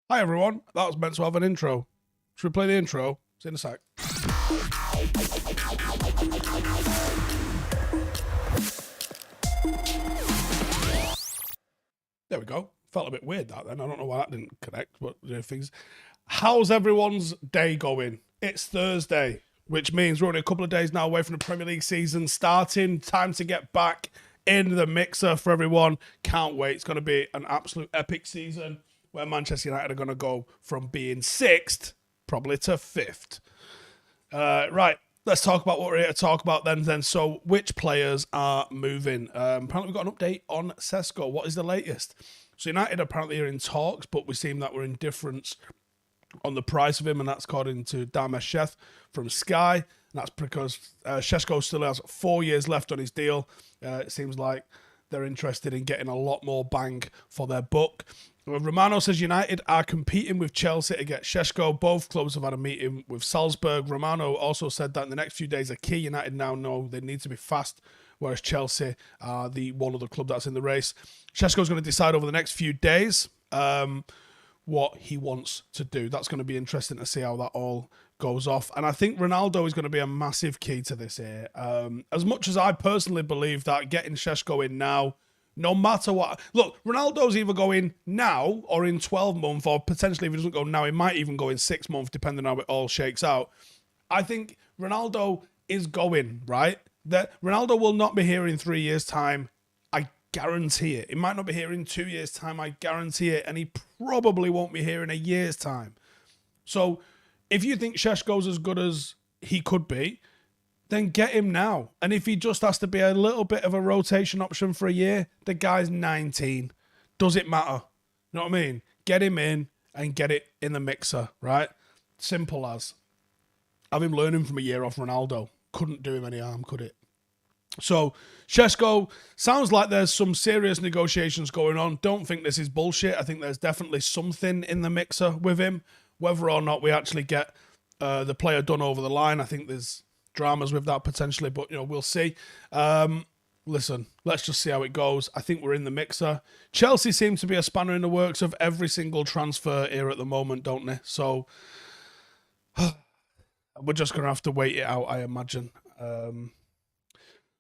Hi everyone, that was meant to have an intro. Should we play the intro? See you in a sec. There we go. Felt a bit weird that then. I don't know why that didn't connect, but things. How's everyone's day going? It's Thursday, which means we're only a couple of days now away from the Premier League season starting. Time to get back in the mixer for everyone. Can't wait. It's going to be an absolute epic season where Manchester United are going to go from being sixth probably to fifth. Right, let's talk about what we're here to talk about then. So, which players are moving? Apparently, we've got an update on Sesko. What is the latest? So, United apparently are in talks, but we seem that we're in difference on the price of him, and that's according to Damesh Sheth from Sky. And that's because Sesko still has 4 years left on his deal. It seems like they're interested in getting a lot more bang for their buck. Romano says United are competing with Chelsea to get Sesko. Both clubs have had a meeting with Salzburg. Romano also said that in the next few days are key. United now know they need to be fast, whereas Chelsea are the one other club that's in the race. Sesko's going to decide over the next few days what he wants to do. That's going to be interesting to see how that all goes off. And I think Ronaldo is going to be a massive key to this here. As much as I personally believe that getting Sesko in now, no matter what. Look, Ronaldo's either going now or in 12 months, or potentially if he doesn't go now, he might even go in 6 months, depending on how it all shakes out. I think Ronaldo is going, right? That Ronaldo will not be here in 3 years' time. I guarantee it. It might not be here in 2 years' time. I guarantee it. And he probably won't be here in a year's time. So if you think Sesko's as good as he could be, then get him now. And if he just has to be a little bit of a rotation option for a year, the guy's 19. Does it matter? You know what I mean? Get him in and get it in the mixer, right? Simple as. Have him learning from a year off Ronaldo. Couldn't do him any harm, could it? So, Sesko, sounds like there's some serious negotiations going on. Don't think this is bullshit. I think there's definitely something in the mixer with him. Whether or not we actually get the player done over the line, I think there's dramas with that potentially, but we'll see. Listen, let's just see how it goes. I think we're in the mixer. Chelsea seem to be a spanner in the works of every single transfer here at the moment, don't they? So we're just going to have to wait it out, I imagine.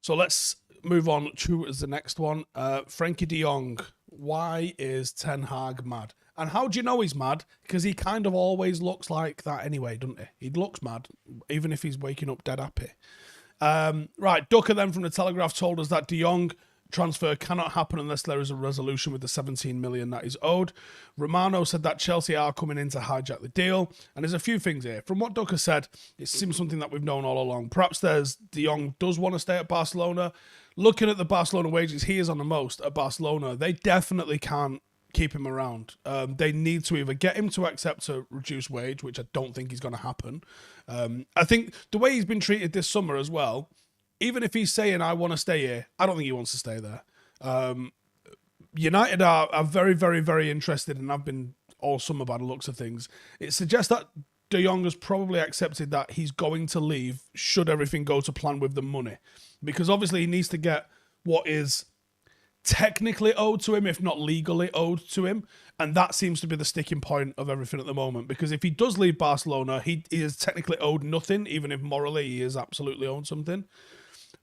So let's move on to the next one. Frenkie de Jong. Why is Ten Hag mad? And how do you know he's mad? Because he kind of always looks like that anyway, doesn't he? He looks mad, even if he's waking up dead happy. Right, Ducker then from the Telegraph told us that de Jong transfer cannot happen unless there is a resolution with the 17 million that is owed. Romano said that Chelsea are coming in to hijack the deal. And there's a few things here. From what Ducker said, it seems something that we've known all along. Perhaps de Jong does want to stay at Barcelona. Looking at the Barcelona wages he is on the most at Barcelona, they definitely can't keep him around. They need to either get him to accept a reduced wage, which I don't think is going to happen. I think the way he's been treated this summer as well, even if he's saying, I want to stay here, I don't think he wants to stay there. United are very, very, very interested, and I've been all summer by the looks of things. It suggests that de Jong has probably accepted that he's going to leave should everything go to plan with the money. Because obviously he needs to get what is technically owed to him, if not legally owed to him. And that seems to be the sticking point of everything at the moment. Because if he does leave Barcelona, he is technically owed nothing, even if morally he is absolutely owed something.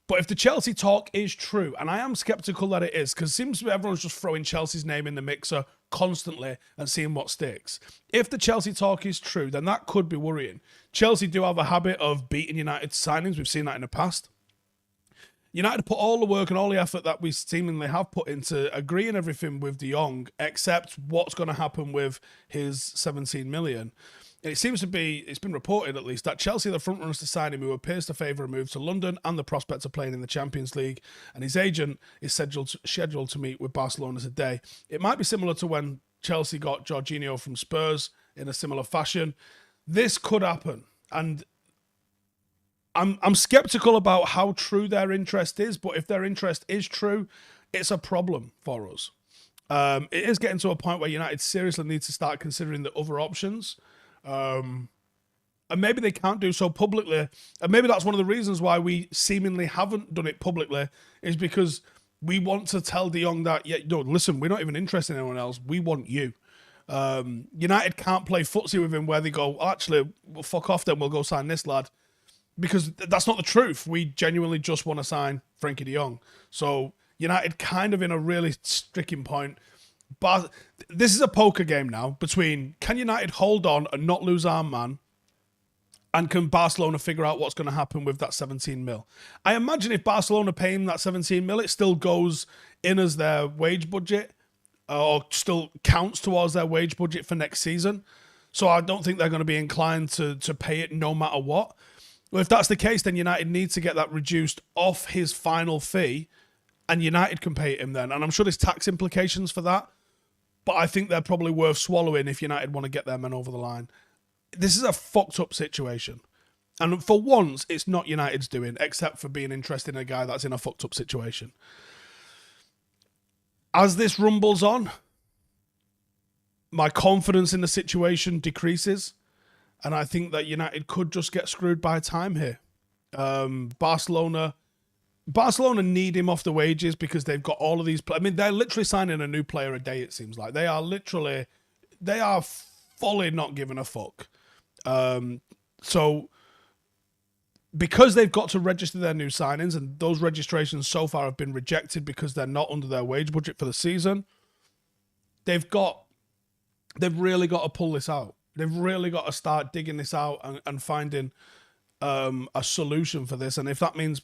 But if the Chelsea talk is true, and I am sceptical that it is, because it seems to be everyone's just throwing Chelsea's name in the mixer constantly and seeing what sticks. If the Chelsea talk is true, then that could be worrying. Chelsea do have a habit of beating United signings. We've seen that in the past. United put all the work and all the effort that we seemingly have put into agreeing everything with de Jong, except what's going to happen with his 17 million. And it seems to be, it's been reported at least, that Chelsea are the front runners to sign him, who appears to favour a move to London and the prospect of playing in the Champions League. And his agent is scheduled to meet with Barcelona today. It might be similar to when Chelsea got Jorginho from Spurs in a similar fashion. This could happen. And I'm skeptical about how true their interest is, but if their interest is true, it's a problem for us. It is getting to a point where United seriously needs to start considering the other options. And maybe they can't do so publicly. And maybe that's one of the reasons why we seemingly haven't done it publicly, is because we want to tell de Jong that, listen, we're not even interested in anyone else. We want you. United can't play footsie with him where they go, actually, well, fuck off then, we'll go sign this lad. Because that's not the truth. We genuinely just want to sign Frenkie de Jong. So United kind of in a really sticking point. But this is a poker game now between can United hold on and not lose our man, and can Barcelona figure out what's going to happen with that 17 mil? I imagine if Barcelona pay him that 17 mil, it still goes in as their wage budget or still counts towards their wage budget for next season. So I don't think they're going to be inclined to pay it no matter what. Well, if that's the case, then United needs to get that reduced off his final fee, and United can pay him then. And I'm sure there's tax implications for that, but I think they're probably worth swallowing if United want to get their men over the line. This is a fucked up situation. And for once, it's not United's doing, except for being interested in a guy that's in a fucked up situation. As this rumbles on, my confidence in the situation decreases. And I think that United could just get screwed by time here. Barcelona need him off the wages because they've got all of these. I mean, they're literally signing a new player a day, it seems like. They are fully not giving a fuck. So because they've got to register their new signings, and those registrations so far have been rejected because they're not under their wage budget for the season, they've really got to pull this out. They've really got to start digging this out and finding a solution for this. And if that means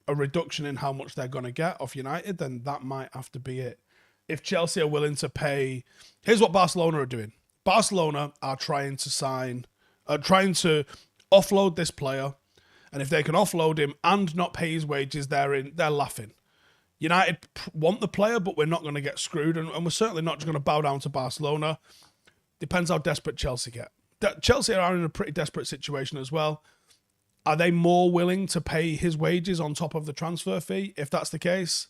a reduction in how much they're going to get off United, then that might have to be it. If Chelsea are willing to pay... Here's what Barcelona are doing. Barcelona are trying to offload this player. And if they can offload him and not pay his wages, they're laughing. United want the player, but we're not going to get screwed. And we're certainly not just going to bow down to Barcelona. Depends how desperate Chelsea get. Chelsea are in a pretty desperate situation as well. Are they more willing to pay his wages on top of the transfer fee? If that's the case,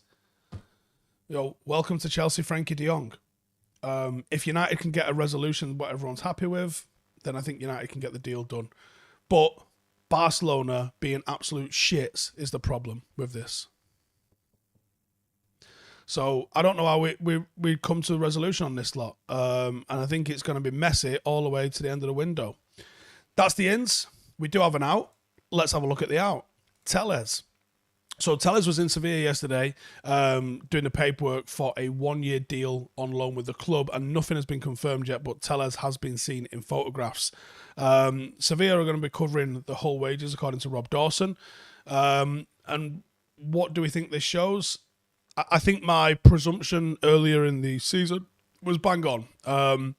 welcome to Chelsea, Frenkie de Jong. If United can get a resolution what everyone's happy with, then I think United can get the deal done. But Barcelona being absolute shits is the problem with this. So I don't know how we come to a resolution on this lot. And I think it's going to be messy all the way to the end of the window. That's the ins. We do have an out. Let's have a look at the out. Telles. So Telles was in Sevilla yesterday doing the paperwork for a 1-year deal on loan with the club, and nothing has been confirmed yet, but Telles has been seen in photographs. Sevilla are going to be covering the whole wages, according to Rob Dawson. And what do we think this shows? I think my presumption earlier in the season was bang on.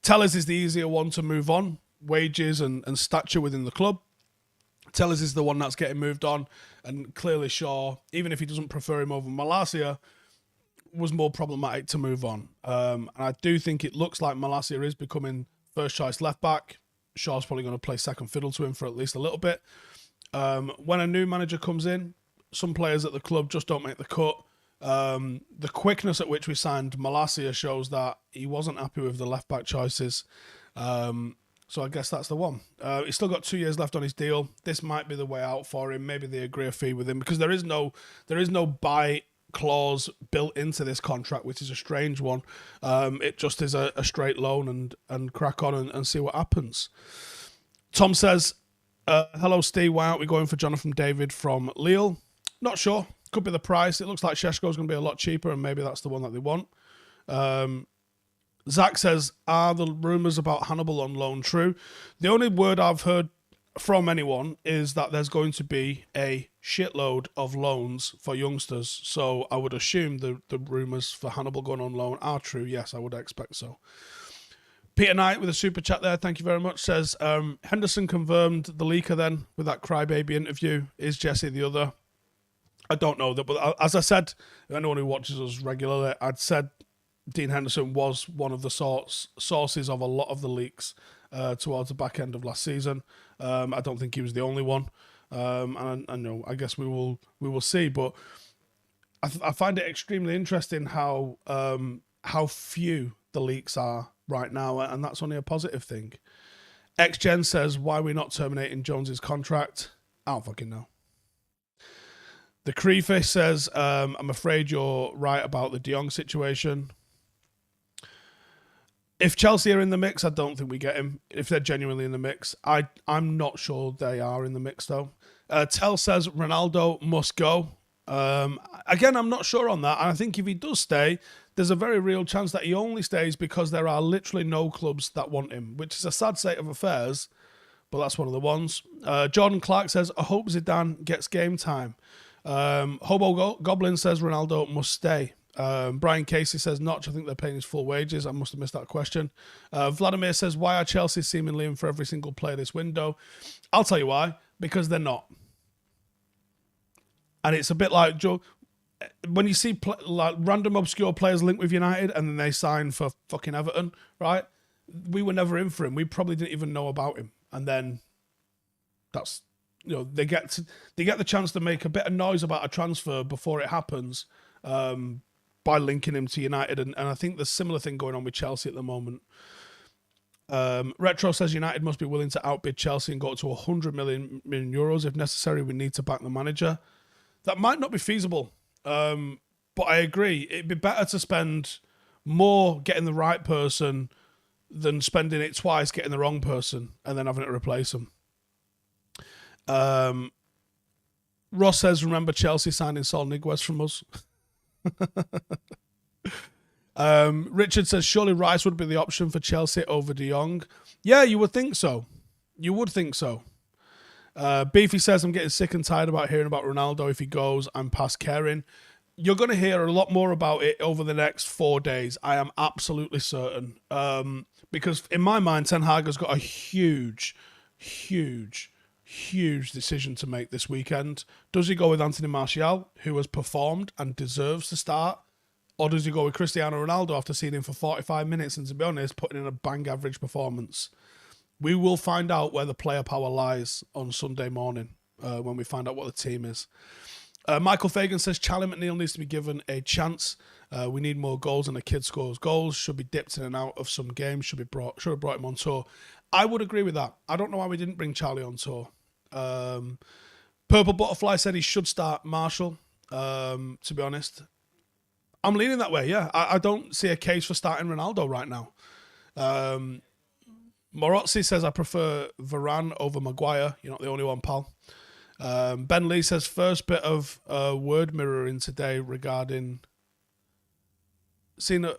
Telles is the easier one to move on, wages and stature within the club. Telles is the one that's getting moved on, and clearly Shaw, even if he doesn't prefer him over Malacia, was more problematic to move on. And I do think it looks like Malacia is becoming first choice left back. Shaw's probably going to play second fiddle to him for at least a little bit. When a new manager comes in, some players at the club just don't make the cut. The quickness at which we signed Malacia shows that he wasn't happy with the left back choices. So I guess that's the one. He's still got 2 years left on his deal. This might be the way out for him. Maybe they agree a fee with him because there is no buy clause built into this contract, which is a strange one. It just is a straight loan and crack on and see what happens. Tom says, hello Steve, why aren't we going for Jonathan David from Lille? Not sure. Could be the price. It looks like Sesko's going to be a lot cheaper, and maybe that's the one that they want. Zach says, are the rumours about Hannibal on loan true? The only word I've heard from anyone is that there's going to be a shitload of loans for youngsters. So I would assume the rumours for Hannibal going on loan are true. Yes, I would expect so. Peter Knight with a super chat there, thank you very much, says, Henderson confirmed the leaker then with that crybaby interview. Is Jesse the other? I don't know that, but as I said, anyone who watches us regularly, I'd said Dean Henderson was one of the sources of a lot of the leaks towards the back end of last season. I don't think he was the only one, and I know. I guess we will see. But I find it extremely interesting how few the leaks are right now, and that's only a positive thing. XGen says, why are we not terminating Jones's contract? I don't fucking know. The Creefish says, I'm afraid you're right about the De Jong situation. If Chelsea are in the mix, I don't think we get him. If they're genuinely in the mix, I'm not sure they are in the mix though. Tell says Ronaldo must go. Again, I'm not sure on that. And I think if he does stay, there's a very real chance that he only stays because there are literally no clubs that want him, which is a sad state of affairs, but that's one of the ones. Jordan Clark says, I hope Zidane gets game time. Hobo Goblin says Ronaldo must stay. Brian Casey says Notch, I think they're paying his full wages. I must have missed that question. Vladimir says, why are Chelsea seemingly in for every single player this window? I'll tell you why. Because they're not. And it's a bit like Joe. When you see like random obscure players linked with United and then they sign for fucking Everton, right? We were never in for him. We probably didn't even know about him. And then that's, they get the chance to make a bit of noise about a transfer before it happens by linking him to United. And I think there's a similar thing going on with Chelsea at the moment. Retro says United must be willing to outbid Chelsea and go to 100 million euros. If necessary, we need to back the manager. That might not be feasible. But I agree. It'd be better to spend more getting the right person than spending it twice getting the wrong person and then having to replace them. Ross says, remember Chelsea signing Sol Niguez from us? Richard says, surely Rice would be the option for Chelsea over De Jong. Yeah, you would think so. You would think so. Beefy says, I'm getting sick and tired about hearing about Ronaldo. If he goes, I'm past caring. You're going to hear a lot more about it over the next 4 days. I am absolutely certain. Because in my mind, Ten Hag has got a huge decision to make this weekend. Does he go with Anthony Martial, who has performed and deserves to start? Or does he go with Cristiano Ronaldo after seeing him for 45 minutes and, to be honest, putting in a bang average performance? We will find out where the player power lies on Sunday morning when we find out what the team is. Michael Fagan says Charlie McNeil needs to be given a chance. We need more goals, and the kid scores goals. Should be dipped in and out of some games. Should have brought him on tour. I would agree with that. I don't know why we didn't bring Charlie on tour. Purple Butterfly said he should start Marshall. To be honest, I'm leaning that way. Yeah, I don't see a case for starting Ronaldo right now. Morozzi says, I prefer Varane over Maguire. You're not the only one, pal. Ben Lee says, first bit of word mirroring today regarding... Seen a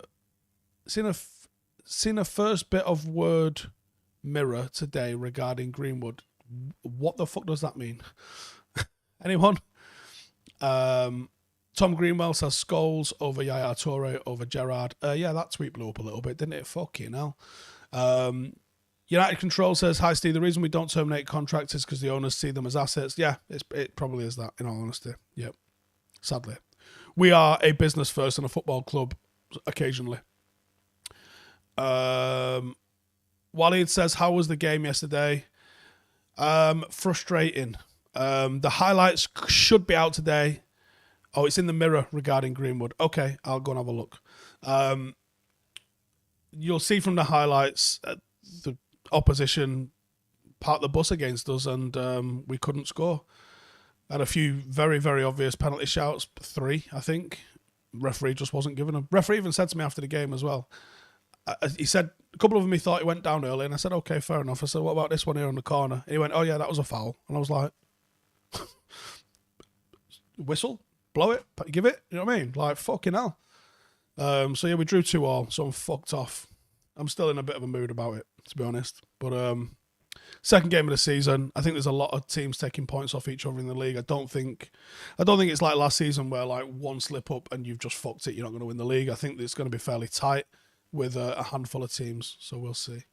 first bit of word mirror today regarding Greenwood. What the fuck does that mean? Anyone? Tom Greenwell says, Scholes over Yaya Toure over Gerrard. Yeah, that tweet blew up a little bit, didn't it? Fucking hell. United Control says, hi Steve, the reason we don't terminate contracts is because the owners see them as assets. Yeah, it probably is that, in all honesty. Yep. Sadly. We are a business first and a football club occasionally. Waleed says, how was the game yesterday? Frustrating. The highlights should be out today. Oh, it's in the Mirror regarding Greenwood. Okay, I'll go and have a look. You'll see from the highlights the opposition parked the bus against us and we couldn't score. Had a few very, very obvious penalty shouts. 3, I think. Referee just wasn't giving them. Referee even said to me after the game as well. He said, a couple of them he thought he went down early, and I said, okay, fair enough. I said, what about this one here on the corner? And he went, oh yeah, that was a foul. And I was like, whistle, blow it, give it, you know what I mean? Like, fucking hell. So yeah, we drew 2-2, so I'm fucked off. I'm still in a bit of a mood about it, to be honest. But second game of the season, I think there's a lot of teams taking points off each other in the league. I don't think it's like last season where like one slip up and you've just fucked it, you're not going to win the league. I think it's going to be fairly tight with a handful of teams, so we'll see.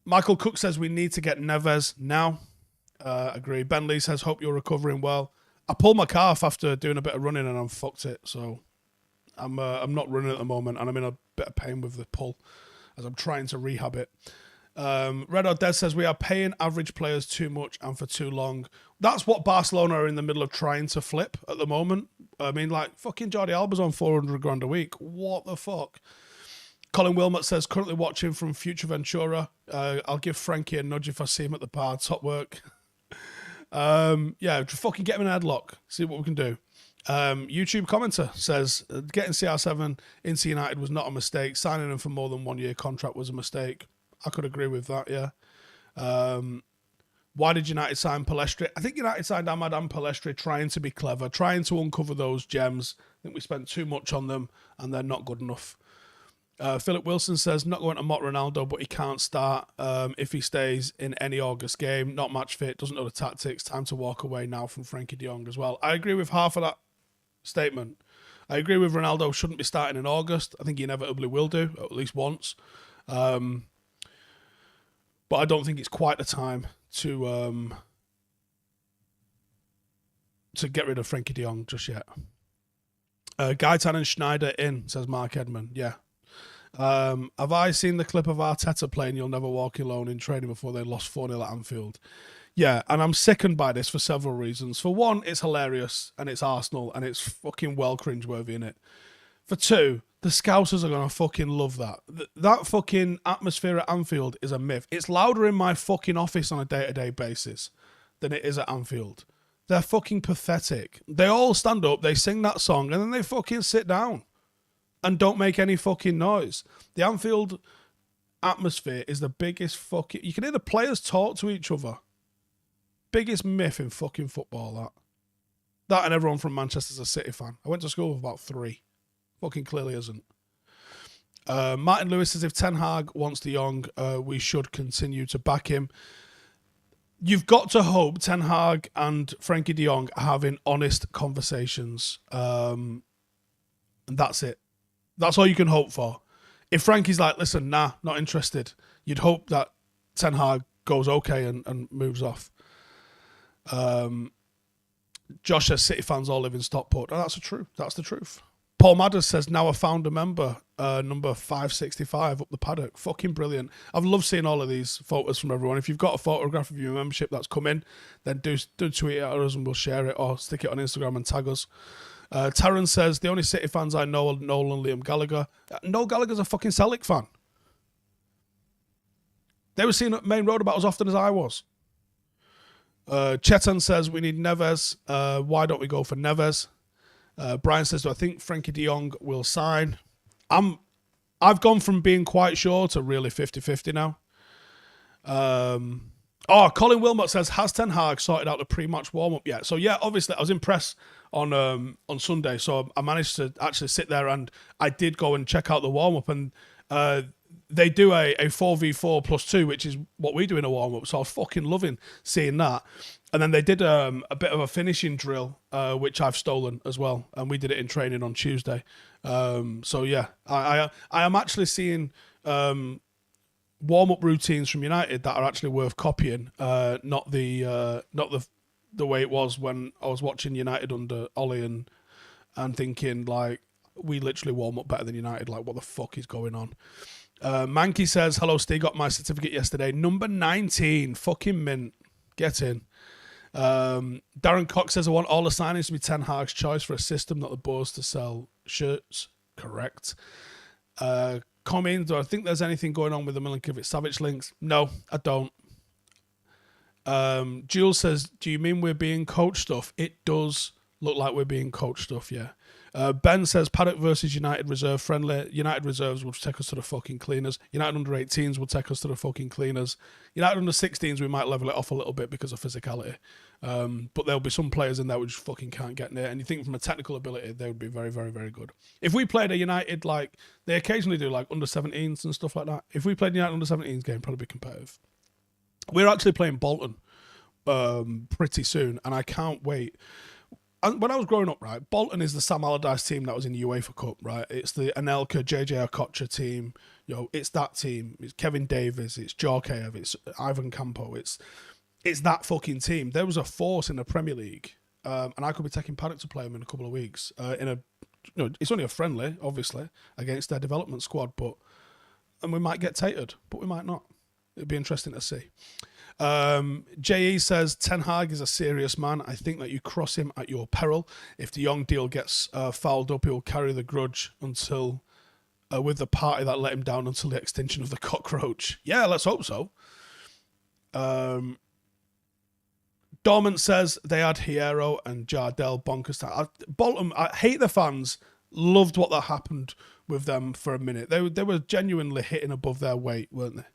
Michael Cook says we need to get Neves now. Agree. Ben Lee says, hope you're recovering well. I pulled my calf after doing a bit of running and I'm fucked it, so I'm not running at the moment and I'm in a bit of pain with the pull as I'm trying to rehab it. Red Hot Dead says we are paying average players too much and for too long. That's what Barcelona are in the middle of trying to flip at the moment. I mean, like, fucking Jordi Alba's on 400 grand a week. What the fuck? Colin Wilmot says, currently watching from Future Ventura. I'll give Frankie a nudge if I see him at the bar. Top work. Yeah, just fucking get him in a headlock. See what we can do. YouTube commenter says, getting CR7 into United was not a mistake. Signing him for more than 1 year contract was a mistake. I could agree with that, yeah. Why did United sign Palestri? I think United signed Ahmad and Palestri trying to be clever, trying to uncover those gems. I think we spent too much on them and they're not good enough. Philip Wilson says, not going to mock Ronaldo, but he can't start if he stays in any August game. Not match fit, doesn't know the tactics. Time to walk away now from Frenkie de Jong as well. I agree with half of that statement. I agree with Ronaldo shouldn't be starting in August. I think he inevitably will do, at least once. But I don't think it's quite the time to get rid of Frenkie de Jong just yet. Gaetan and Schneider in, says Mark Edmond. Yeah. Have I seen the clip of Arteta playing You'll Never Walk Alone in training before they lost 4-0 at Anfield? Yeah, and I'm sickened by this for several reasons. For one, it's hilarious, and it's Arsenal, and it's fucking well cringeworthy, innit? For two, the Scousers are going to fucking love that. That fucking atmosphere at Anfield is a myth. It's louder in my fucking office on a day-to-day basis than it is at Anfield. They're fucking pathetic. They all stand up, they sing that song, and then they fucking sit down and don't make any fucking noise. The Anfield atmosphere is the biggest fucking... You can hear the players talk to each other. Biggest myth in fucking football, that. That and everyone from Manchester's a City fan. I went to school with about 3. Fucking clearly isn't. Martin Lewis says, if Ten Hag wants De Jong, we should continue to back him. You've got to hope Ten Hag and Frenkie de Jong are having honest conversations. And that's it. That's all you can hope for. If Frankie's like, listen, nah, not interested, you'd hope that Ten Hag goes okay and moves off. Josh says City fans all live in Stockport. Oh, that's the truth. That's the truth. Paul Madders says, now I found a member, number 565 up the paddock. Fucking brilliant. I've loved seeing all of these photos from everyone. If you've got a photograph of your membership that's come in, then do tweet it at us and we'll share it, or stick it on Instagram and tag us. Taryn says, the only City fans I know are Noel and Liam Gallagher. Noel Gallagher's a fucking Celtic fan. They were seen at Main Road about as often as I was. Chetan says, we need Neves. Why don't we go for Neves? Brian says, do I think Frenkie de Jong will sign? I've gone from being quite sure to really 50-50 now. Colin Wilmot says, has Ten Hag sorted out the pre-match warm-up yet? So yeah, obviously I was impressed on Sunday, so I managed to actually sit there and I did go and check out the warm-up, and they do a 4v4 plus 2, which is what we do in a warm-up, so I was fucking loving seeing that. And then they did a bit of a finishing drill, which I've stolen as well, and we did it in training on Tuesday. So yeah, I am actually seeing warm-up routines from United that are actually worth copying, not the way it was when I was watching United under Ollie and thinking, like, we literally warm up better than United. Like, what the fuck is going on? Mankey says, hello, Steve, got my certificate yesterday. Number 19, fucking mint. Get in. Darren Cox says, I want all the signings to be Ten Hag's choice for a system, not the Boers to sell shirts. Correct. Comment, do I think there's anything going on with the Milinkovic-Savic links? No, I don't. Jules says, do you mean we're being coach stuff? It does look like we're being coach stuff, yeah. Ben says, Paddock versus United reserve friendly. United reserves will take us to the fucking cleaners. United under 18s will take us to the fucking cleaners. United under 16s, we might level it off a little bit because of physicality. But there'll be some players in there which fucking can't get near. And you think from a technical ability, they would be very, very, very good. If we played a United, like, they occasionally do like under 17s and stuff like that. If we played United under 17s game, probably be competitive. We're actually playing Bolton pretty soon, and I can't wait. And when I was growing up, right, Bolton is the Sam Allardyce team that was in the UEFA Cup, right? It's the Anelka, JJ Okocha team. You know, it's that team. It's Kevin Davies. It's Djorkaeff. It's Ivan Campo. It's that fucking team. There was a force in the Premier League, and I could be taking Paddock to play them in a couple of weeks. It's only a friendly, obviously, against their development squad, and we might get tatered, but we might not. It'd be interesting to see. JE says, Ten Hag is a serious man. I think that you cross him at your peril. If the Young deal gets fouled up, he will carry the grudge until with the party that let him down until the extinction of the cockroach. Yeah, let's hope so. Dormant says they had Hierro and Jardel bonkers time. Bolton, I hate the fans. Loved what that happened with them for a minute. They were genuinely hitting above their weight, weren't they?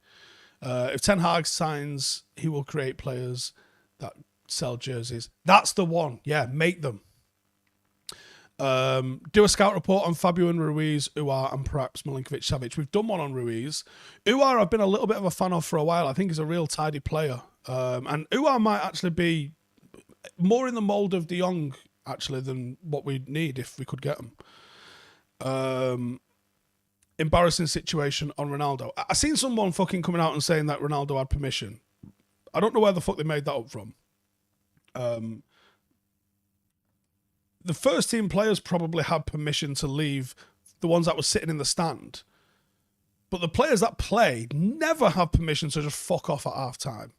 If Ten Hag signs, he will create players that sell jerseys. That's the one. Yeah, make them. Do a scout report on Fabio and Ruiz, Uar, and perhaps Milinkovic-Savic. We've done one on Ruiz. Uar, I've been a little bit of a fan of for a while. I think he's a real tidy player. And Uar might actually be more in the mould of De Jong, actually, than what we need if we could get him. Embarrassing situation on Ronaldo. I seen someone fucking coming out and saying that Ronaldo had permission. I don't know where the fuck they made that up from. The first team players probably had permission to leave, the ones that were sitting in the stand. But the players that play never have permission to just fuck off at half time.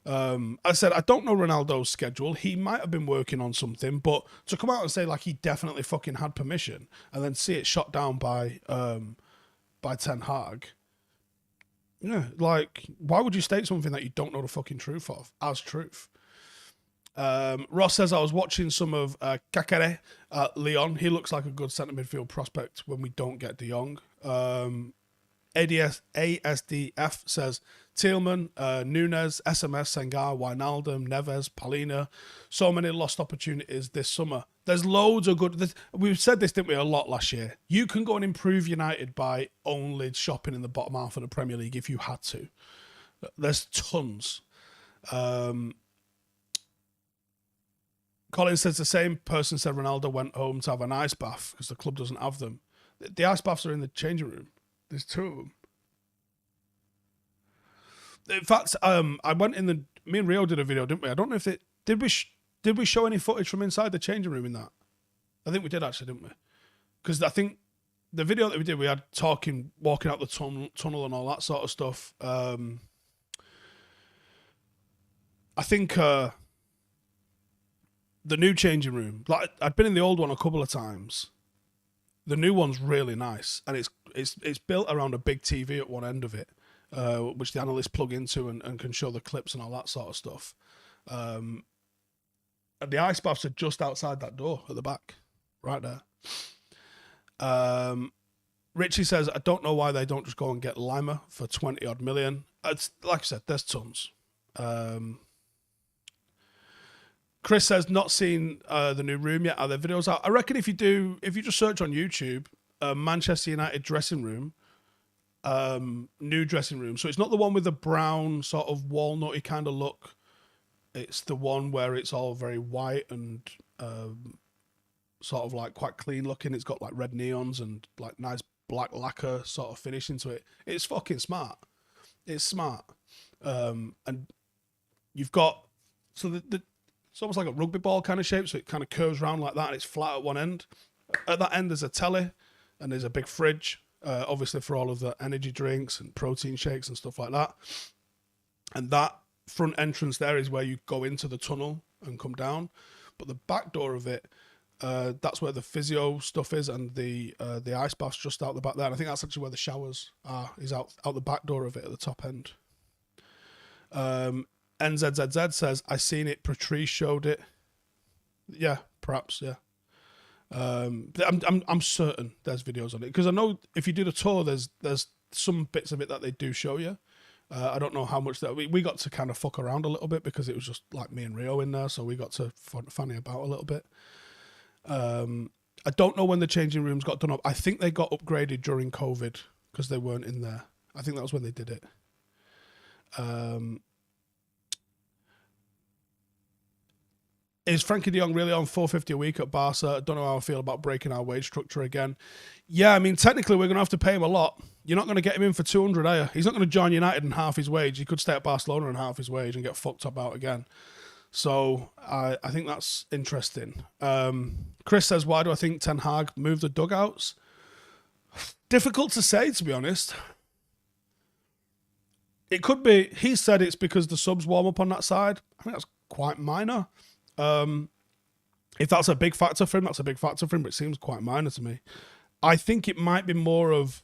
I said, I don't know Ronaldo's schedule. He might have been working on something, but to come out and say like he definitely fucking had permission and then see it shot down by Ten Hag. Yeah, like, why would you state something that you don't know the fucking truth of as truth? Ross says, I was watching some of Kakere at Lyon. He looks like a good centre midfield prospect when we don't get De Jong. ASDF says, Tielemans, Nunes, SMS, Sengar, Wijnaldum, Neves, Palina. So many lost opportunities this summer. There's loads of good... We've said this, didn't we, a lot last year. You can go and improve United by only shopping in the bottom half of the Premier League if you had to. There's tons. Colin says the same person said Ronaldo went home to have an ice bath because the club doesn't have them. The ice baths are in the changing room. There's two of them. In fact, I went in the... Me and Rio did a video, didn't we? I don't know if it... Did we show any footage from inside the changing room in that? I think we did actually, didn't we? Because I think the video that we did, we had talking, walking out the tunnel and all that sort of stuff. I think... the new changing room, like I'd been in the old one a couple of times. The new one's really nice, and it's built around a big TV at one end of it, which the analysts plug into and can show the clips and all that sort of stuff. And the ice baths are just outside that door at the back, right there. Richie says, I don't know why they don't just go and get Lima for 20 odd million. It's like I said, there's tons. Chris says, not seen the new room yet. Are there videos out? I reckon if you just search on YouTube, Manchester United dressing room, new dressing room. So it's not the one with the brown sort of walnutty kind of look. It's the one where it's all very white and sort of like quite clean looking. It's got like red neons and like nice black lacquer sort of finish into it. It's fucking smart. It's smart. And you've got, so it's almost like a rugby ball kind of shape, so it kind of curves around like that, and it's flat at one end. At that end, there's a telly, and there's a big fridge, obviously for all of the energy drinks and protein shakes and stuff like that. And that front entrance there is where you go into the tunnel and come down. But the back door of it, that's where the physio stuff is, and the ice bath's just out the back there. And I think that's actually where the showers are, is out the back door of it at the top end. NZZZ says, I seen it, Patrice showed it. Yeah, perhaps, yeah. I'm certain there's videos on it, because I know if you do the tour, there's some bits of it that they do show you. I don't know how much that we got to kind of fuck around a little bit because it was just like me and Rio in there, so we got to fanny about a little bit. I don't know when the changing rooms got done up. I think they got upgraded during COVID because they weren't in there. I think that was when they did it. Is Frenkie de Jong really on 450 a week at Barca? I don't know how I feel about breaking our wage structure again. Yeah, I mean, technically we're going to have to pay him a lot. You're not going to get him in for 200, are you? He's not going to join United in half his wage. He could stay at Barcelona in half his wage and get fucked up out again. So I think that's interesting. Chris says, why do I think Ten Hag moved the dugouts? Difficult to say, to be honest. It could be, he said it's because the subs warm up on that side. I think that's quite minor. If that's a big factor for him, that's a big factor for him, but it seems quite minor to me. I think it might be more of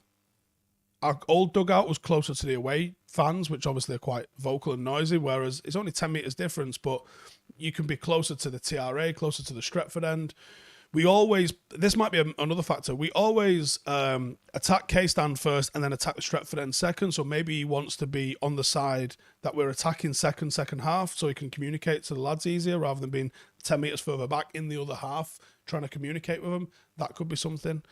our old dugout was closer to the away fans, which obviously are quite vocal and noisy, whereas it's only 10 metres difference, but you can be closer to the TRA, closer to the Stretford end. We always, this might be another factor, we always attack K-Stand first and then attack the Stretford end second, so maybe he wants to be on the side that we're attacking second half, so he can communicate to the lads easier rather than being 10 metres further back in the other half trying to communicate with them. That could be something.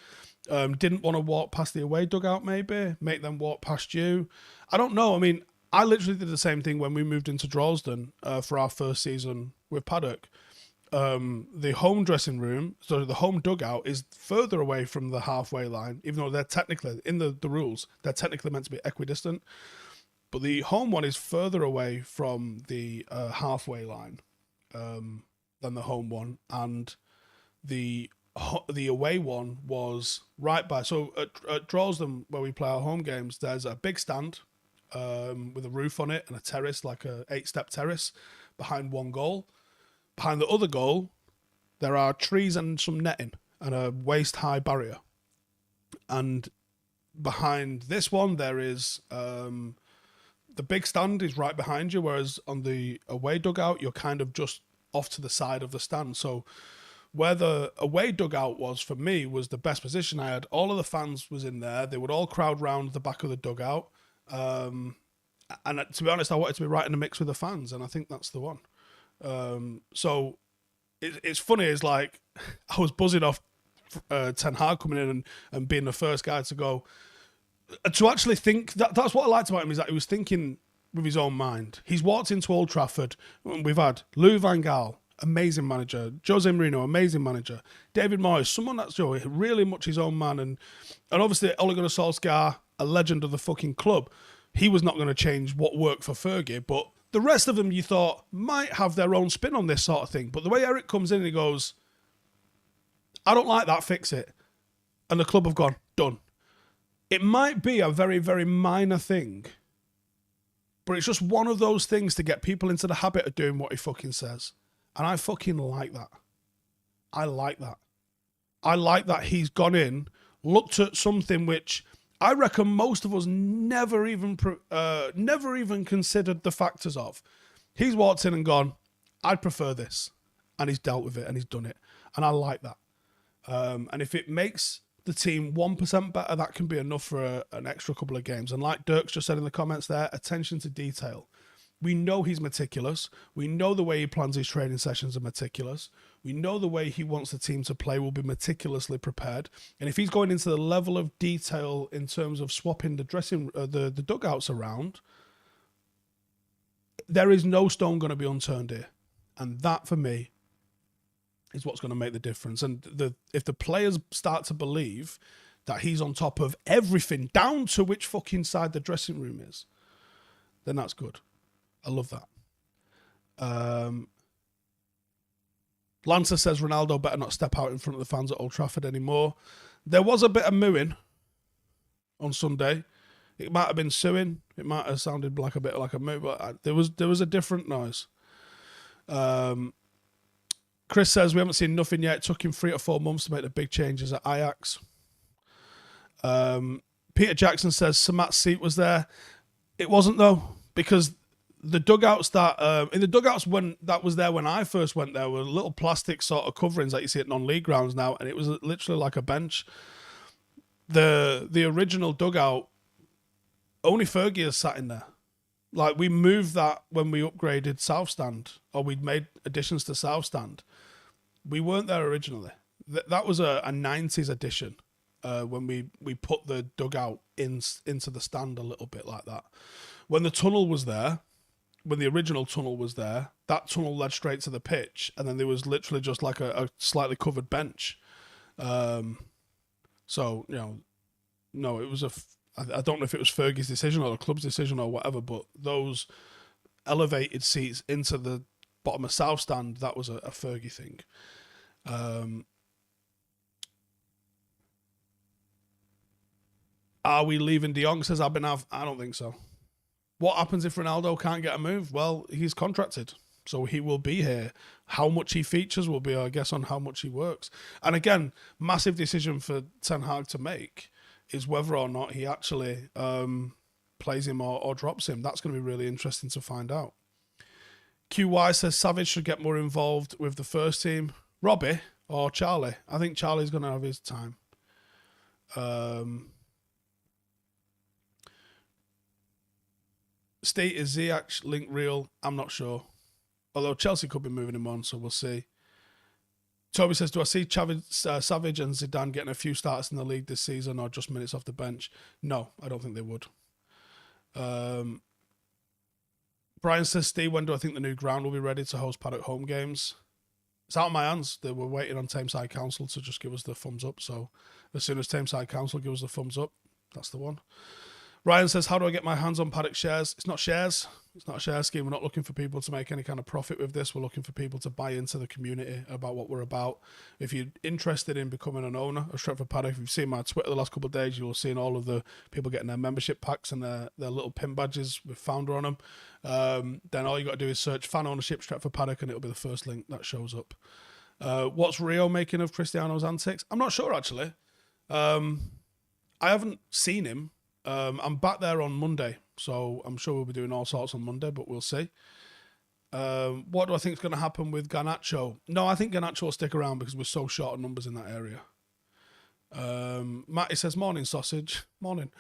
Didn't want to walk past the away dugout maybe, make them walk past you. I don't know. I mean, I literally did the same thing when we moved into Droylsden for our first season with Paddock. The home dressing room, so the home dugout is further away from the halfway line, even though they're technically, in the rules, they're technically meant to be equidistant. But the home one is further away from the halfway line than the home one. And the away one was right by. So at Droylsden, where we play our home games, there's a big stand with a roof on it and a terrace, like a 8-step terrace behind one goal. Behind the other goal, there are trees and some netting and a waist-high barrier. And behind this one, there is the big stand is right behind you, whereas on the away dugout, you're kind of just off to the side of the stand. So where the away dugout was, for me, was the best position. I had all of the fans was in there. They would all crowd round the back of the dugout. And to be honest, I wanted to be right in the mix with the fans, and I think that's the one. So it's funny, it's like I was buzzing off Ten Hag coming in and being the first guy to go, to actually think, that's what I liked about him, is that he was thinking with his own mind. He's walked into Old Trafford, we've had Lou Van Gaal, amazing manager, Jose Mourinho, amazing manager, David Moyes, someone that's really much his own man, and obviously Ole Gunnar Solskjaer, a legend of the fucking club. He was not going to change what worked for Fergie, but the rest of them, you thought, might have their own spin on this sort of thing. But the way Erik comes in and he goes, I don't like that, fix it. And the club have gone, done. It might be a very, very minor thing, but it's just one of those things to get people into the habit of doing what he fucking says. And I fucking like that. I like that. I like that he's gone in, looked at something which I reckon most of us never even considered the factors of. He's walked in and gone, I'd prefer this. And he's dealt with it and he's done it. And I like that. And if it makes the team 1% better, that can be enough for an extra couple of games. And like Dirk's just said in the comments there, attention to detail. We know he's meticulous. We know the way he plans his training sessions are meticulous. We know the way he wants the team to play will be meticulously prepared. And if he's going into the level of detail in terms of swapping the dugouts around, there is no stone going to be unturned here. And that, for me, is what's going to make the difference. And if the players start to believe that he's on top of everything, down to which fucking side the dressing room is, then that's good. I love that. Lancer says Ronaldo better not step out in front of the fans at Old Trafford anymore. There was a bit of mooing on Sunday. It might have been suing. It might have sounded like a bit like a moo, but there was a different noise. Chris says we haven't seen nothing yet. It took him 3 or 4 months to make the big changes at Ajax. Peter Jackson says Samat's seat was there. It wasn't, though, because the dugouts that in the dugouts when that was there when I first went there were little plastic sort of coverings that you see at non-league grounds now, and it was literally like a bench. The original dugout, only Fergie has sat in there. Like, we moved that when we upgraded South Stand, or we'd made additions to South Stand. We weren't there originally. That was a 90s addition when we put the dugout into the stand a little bit like that. When the tunnel was there, when the original tunnel was there, that tunnel led straight to the pitch, and then there was literally just like a slightly covered bench. So, no, it was I don't know if it was Fergie's decision or the club's decision or whatever, but those elevated seats into the bottom of South Stand, that was a Fergie thing. Are we leaving De Jong, says Abhinav? I don't think so. What happens if Ronaldo can't get a move? Well, he's contracted, so he will be here. How much he features will be, I guess, on how much he works. And again, massive decision for Ten Hag to make is whether or not he actually plays him or drops him. That's going to be really interesting to find out. QY says Savage should get more involved with the first team. Robbie or Charlie? I think Charlie's going to have his time. State is Ziyech link real? I'm not sure. Although Chelsea could be moving him on, so we'll see. Toby says, do I see Savage and Zidane getting a few starts in the league this season or just minutes off the bench? No, I don't think they would. Brian says, Steve, when do I think the new ground will be ready to host Paddock home games? It's out of my hands. They were waiting on Tameside Council to just give us the thumbs up. So as soon as Tameside Council gives us the thumbs up, that's the one. Ryan says, how do I get my hands on Paddock shares? It's not shares. It's not a share scheme. We're not looking for people to make any kind of profit with this. We're looking for people to buy into the community about what we're about. If you're interested in becoming an owner of Stretford Paddock, if you've seen my Twitter the last couple of days, you'll have seen all of the people getting their membership packs and their little pin badges with founder on them. Then all you got to do is search fan ownership Stretford Paddock and it'll be the first link that shows up. What's Rio making of Cristiano's antics? I'm not sure, actually. I haven't seen him. I'm back there on Monday, so I'm sure we'll be doing all sorts on Monday, but we'll see. What do I think is going to happen with Garnacho? No, I think Garnacho will stick around because we're so short on numbers in that area. Matty says, morning, sausage. Morning.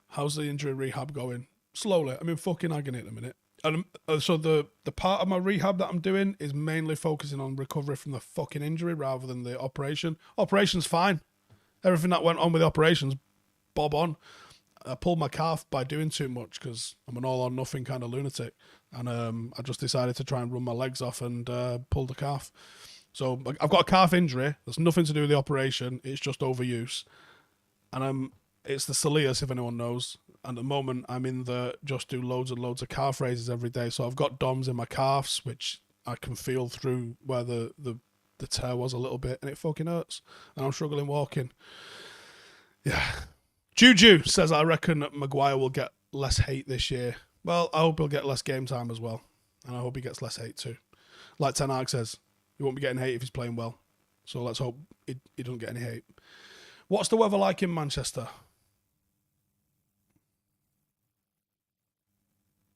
How's the injury rehab going? Slowly. I'm in fucking agony at the minute. And so the part of my rehab that I'm doing is mainly focusing on recovery from the fucking injury rather than the operation. Operation's fine. Everything that went on with the operation's bob on. I pulled my calf by doing too much because I'm an all-or-nothing kind of lunatic. And I just decided to try and run my legs off and pull the calf. So I've got a calf injury. There's nothing to do with the operation. It's just overuse. And it's the soleus, if anyone knows. And at the moment, I'm in the just do loads and loads of calf raises every day. So I've got DOMs in my calves, which I can feel through where the tear was a little bit. And it fucking hurts. And I'm struggling walking. Yeah. Juju says, I reckon Maguire will get less hate this year. Well, I hope he'll get less game time as well. And I hope he gets less hate too. Like Ten Hag says, he won't be getting hate if he's playing well. So let's hope he doesn't get any hate. What's the weather like in Manchester?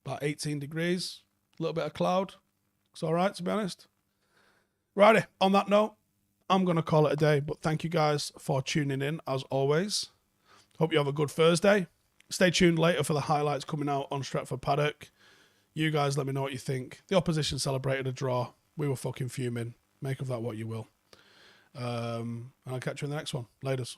About 18 degrees. A little bit of cloud. It's all right, to be honest. Righty, on that note, I'm going to call it a day. But thank you guys for tuning in, as always. Hope you have a good Thursday. Stay tuned later for the highlights coming out on Stretford Paddock. You guys let me know what you think. The opposition celebrated a draw. We were fucking fuming. Make of that what you will. And I'll catch you in the next one. Laters.